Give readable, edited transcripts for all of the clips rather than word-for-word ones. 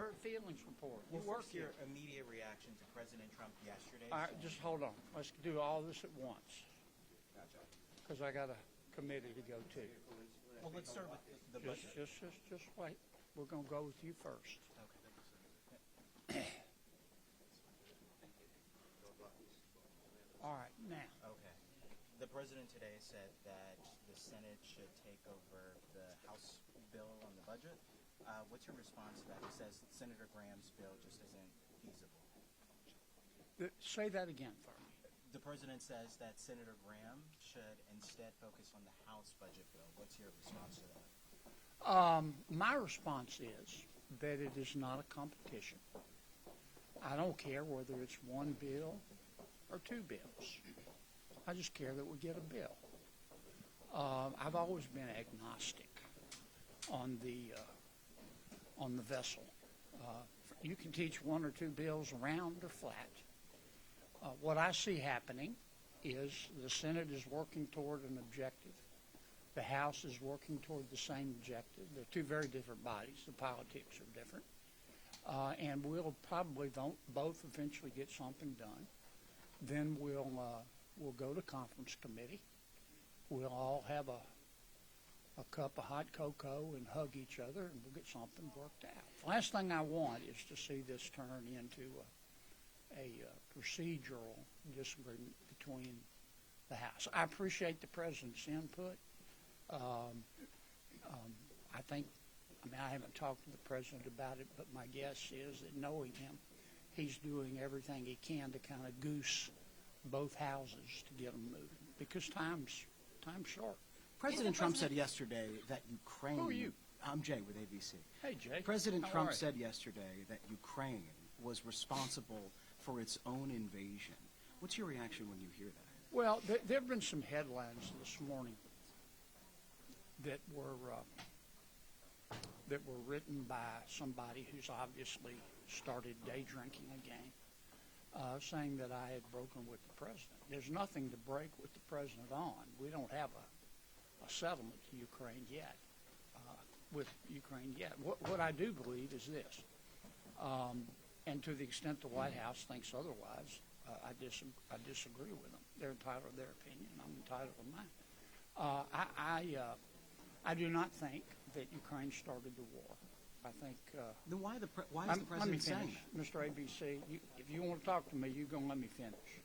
hurt feelings report. You Well, work first, here. your immediate reaction to President Trump yesterday. All right, just hold on. Let's do all this at once, Gotcha. because I got a committee to go to. Well, let's start with the budget. Just wait. We're going to go with you first. Okay. All right, now. Okay. The president today said that the Senate should take over the House bill on the budget. What's your response to that? He says Senator Graham's bill just isn't feasible. Say that again for me. The president says that Senator Graham should instead focus on the House budget bill. What's your response to that? My response is that it is not a competition. I don't care whether it's one bill or two bills. I just care that we get a bill. I've always been agnostic on the vessel. You can teach one or two bills round or flat. What I see happening is the Senate is working toward an objective. The House is working toward the same objective. They're two very different bodies. The politics are different. And we'll probably both eventually get something done. Then we'll go to conference committee. We'll all have a cup of hot cocoa and hug each other, and we'll get something worked out. The last thing I want is to see this turn into a procedural disagreement between the House. I appreciate the president's input. I haven't talked to the president about it, but my guess is that knowing him, he's doing everything he can to kind of goose both houses to get them moving because time's short. President Trump said yesterday that Ukraine. Who are you? I'm Jay with ABC. Hey, Jay. President How Trump are you? said yesterday that Ukraine was responsible for its own invasion. What's your reaction when you hear that? Well, there have been some headlines this morning that were written by somebody who's obviously started day drinking again, saying that I had broken with the president. There's nothing to break with the president on. We don't have a settlement to Ukraine yet, What I do believe is this, and to the extent the White House thinks otherwise, I disagree with them. They're entitled to their opinion. I'm entitled to mine. I do not think that Ukraine started the war. I think. Then why is the president saying that? Mr. ABC, if you want to talk to me, you're going to let me finish.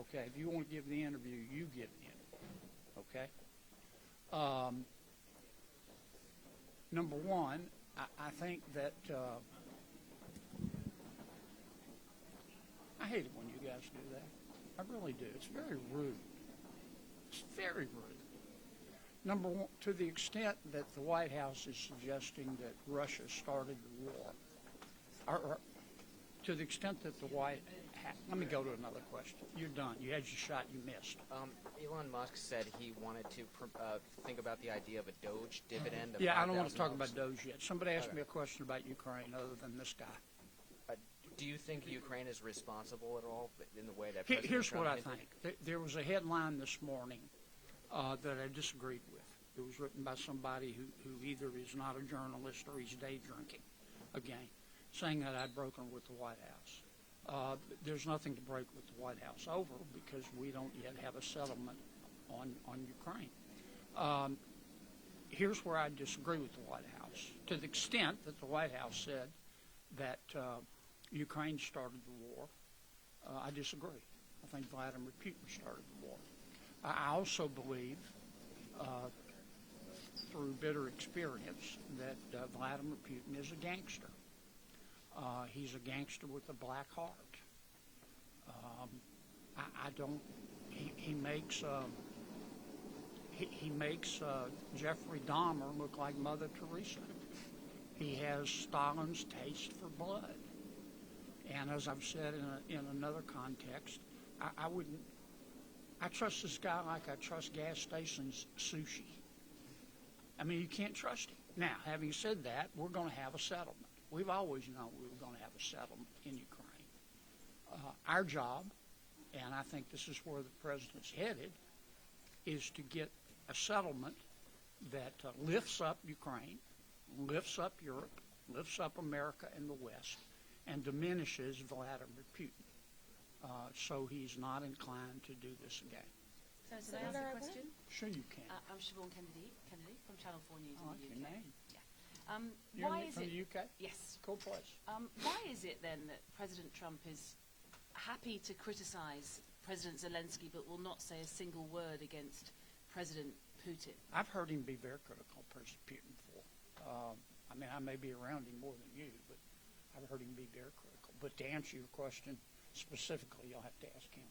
Okay? If you want to give the interview, you give the interview. Okay? Number one, I think that I hate it when you guys do that. I really do. It's very rude. It's very rude. Number one, to the extent that the White House is suggesting that Russia started the war, or to the extent that the let me go to another question. You're done. You had your shot. You missed. Elon Musk said he wanted to think about the idea of a Doge dividend. Of Yeah, I don't want to talk $5,000. about Doge yet. Somebody asked Okay. me a question about Ukraine other than this guy. Do you think Ukraine is responsible at all in the way that Here's President what I Trump think. There was a headline this morning that I disagreed with. It was written by somebody who either is not a journalist or he's day drinking, again, saying that I'd broken with the White House. There's nothing to break with the White House over because we don't yet have a settlement on Ukraine. Here's where I disagree with the White House. To the extent that the White House said that Ukraine started the war, I disagree. I think Vladimir Putin started the war. I also believe, through bitter experience, that Vladimir Putin is a gangster. He's a gangster with a black heart. I don't. He makes Jeffrey Dahmer look like Mother Teresa. He has Stalin's taste for blood. And as I've said in another context, I wouldn't. I trust this guy like I trust gas stations sushi. I mean, you can't trust him. Now, having said that, we're going to have a settlement. We've always known we were going to have a settlement in Ukraine. Our job, and I think this is where the president's headed, is to get a settlement that lifts up Ukraine, lifts up Europe, lifts up America and the West, and diminishes Vladimir Putin. So he's not inclined to do this again. So can I ask a question? Sure you can. I'm Siobhan Kennedy from Channel 4 News I like in your the UK. name. Yeah. Why is from it? the UK? Yes. Cool place. Why is it then that President Trump is happy to criticize President Zelensky but will not say a single word against President Putin? I've heard him be very critical of President Putin before. I mean, I may be around him more than you, but I've heard him be very critical. But to answer your question specifically, you'll have to ask him.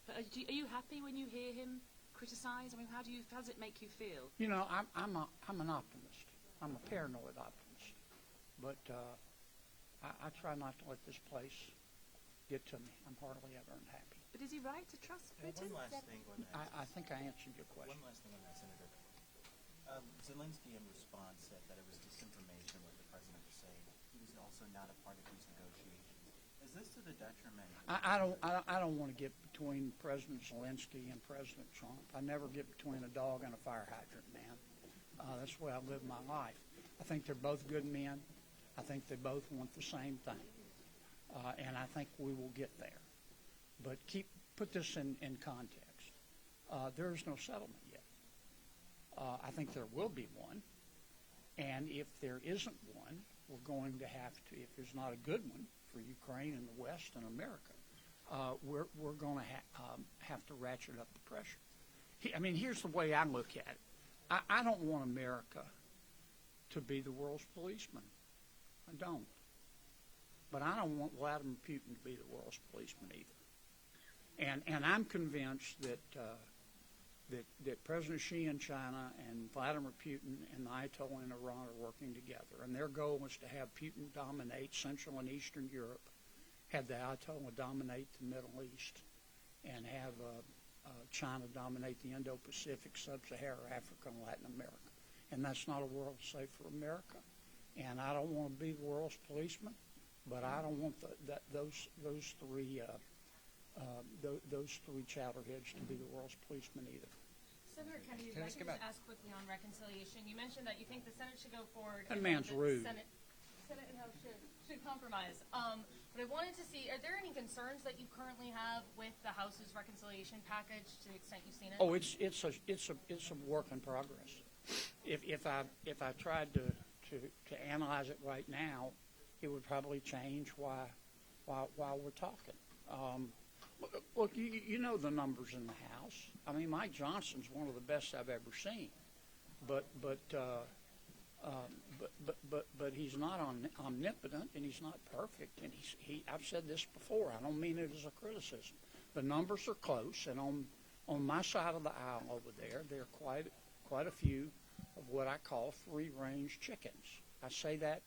But are you happy when you hear him criticize? I mean, how does it make you feel? You know, I'm an optimist. I'm a paranoid optimist. But I try not to let this place get to me. I'm hardly ever unhappy. But is he right to trust Putin? One last thing on that. I think I answered your question. One last thing on that, Senator. Zelensky, in response, said that it was disinformation what the president was saying. He was also not a part of these negotiations. Is this to the detriment? I don't want to get between President Zelensky and President Trump. I never get between a dog and a fire hydrant, man. That's the way I live my life. I think they're both good men. I think they both want the same thing. And I think we will get there. But put this in context. There is no settlement yet. I think there will be one. And if there isn't one, we're going to have to, if there's not a good one for Ukraine and the West and America, we're going to have to ratchet up the pressure. I mean, here's the way I look at it. I don't want America to be the world's policeman. I don't. But I don't want Vladimir Putin to be the world's policeman either. And I'm convinced that President Xi in China and Vladimir Putin and the Ayatollah in Iran are working together. And their goal is to have Putin dominate Central and Eastern Europe, have the Ayatollah dominate the Middle East, and have China dominate the Indo-Pacific, Sub-Saharan Africa, and Latin America. And that's not a world safe for America. And I don't want to be the world's policeman, but I don't want those three chowderheads to be the world's policeman either. Senator Kennedy, if I can just ask quickly on reconciliation. You mentioned that you think the Senate should go forward. That and man's the rude. Senate and House should compromise. But I wanted to see, are there any concerns that you currently have with the House's reconciliation package to the extent you've seen it? Oh, it's a work in progress. If I tried to analyze it right now, it would probably change while we're talking. Look, you know the numbers in the House. I mean, Mike Johnson's one of the best I've ever seen, but he's not omnipotent and he's not perfect. And I've said this before. I don't mean it as a criticism. The numbers are close, and on my side of the aisle over there are quite a few of what I call free-range chickens. I say that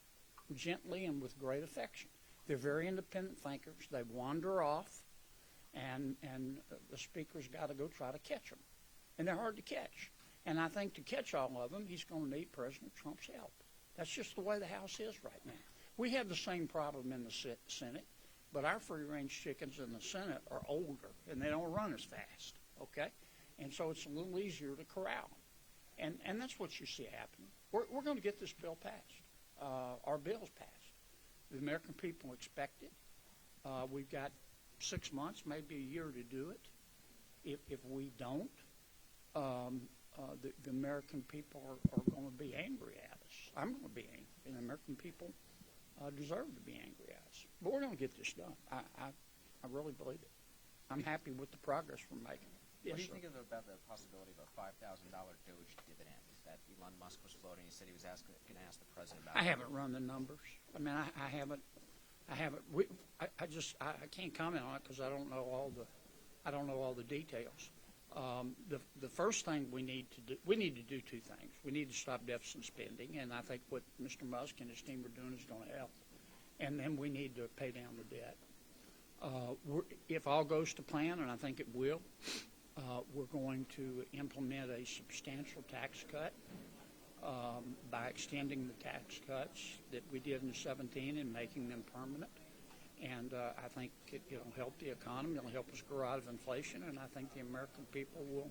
gently and with great affection. They're very independent thinkers. They wander off, and the speaker's got to go try to catch them. And they're hard to catch. And I think to catch all of them, he's going to need President Trump's help. That's just the way the House is right now. We have the same problem in the Senate, but our free-range chickens in the Senate are older, and they don't run as fast, okay? And so it's a little easier to corral. And that's what you see happening. We're going to get this bill passed. Our bill's passed. The American people expect it. We've got 6 months, maybe a year to do it. If we don't, the American people are going to be angry at us. I'm going to be angry, and the American people deserve to be angry at us. But we're going to get this done. I really believe it. I'm happy with the progress we're making. Yes, What do you sir. think about the possibility of a $5,000 Doge dividend that Elon Musk was floating? He said he was going to ask the president about. I haven't run the numbers. I mean, I haven't. I can't comment on it because I don't know all the details. The first thing we need to do two things. We need to stop deficit spending, and I think what Mr. Musk and his team are doing is going to help. And then we need to pay down the debt. If all goes to plan, and I think it will, we're going to implement a substantial tax cut by extending the tax cuts that we did in 2017 and making them permanent. And I think it'll help the economy. It'll help us grow out of inflation, and I think the American people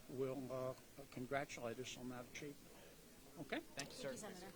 will congratulate us on that achievement. Okay? Thank you, sir. Thank you, Senator.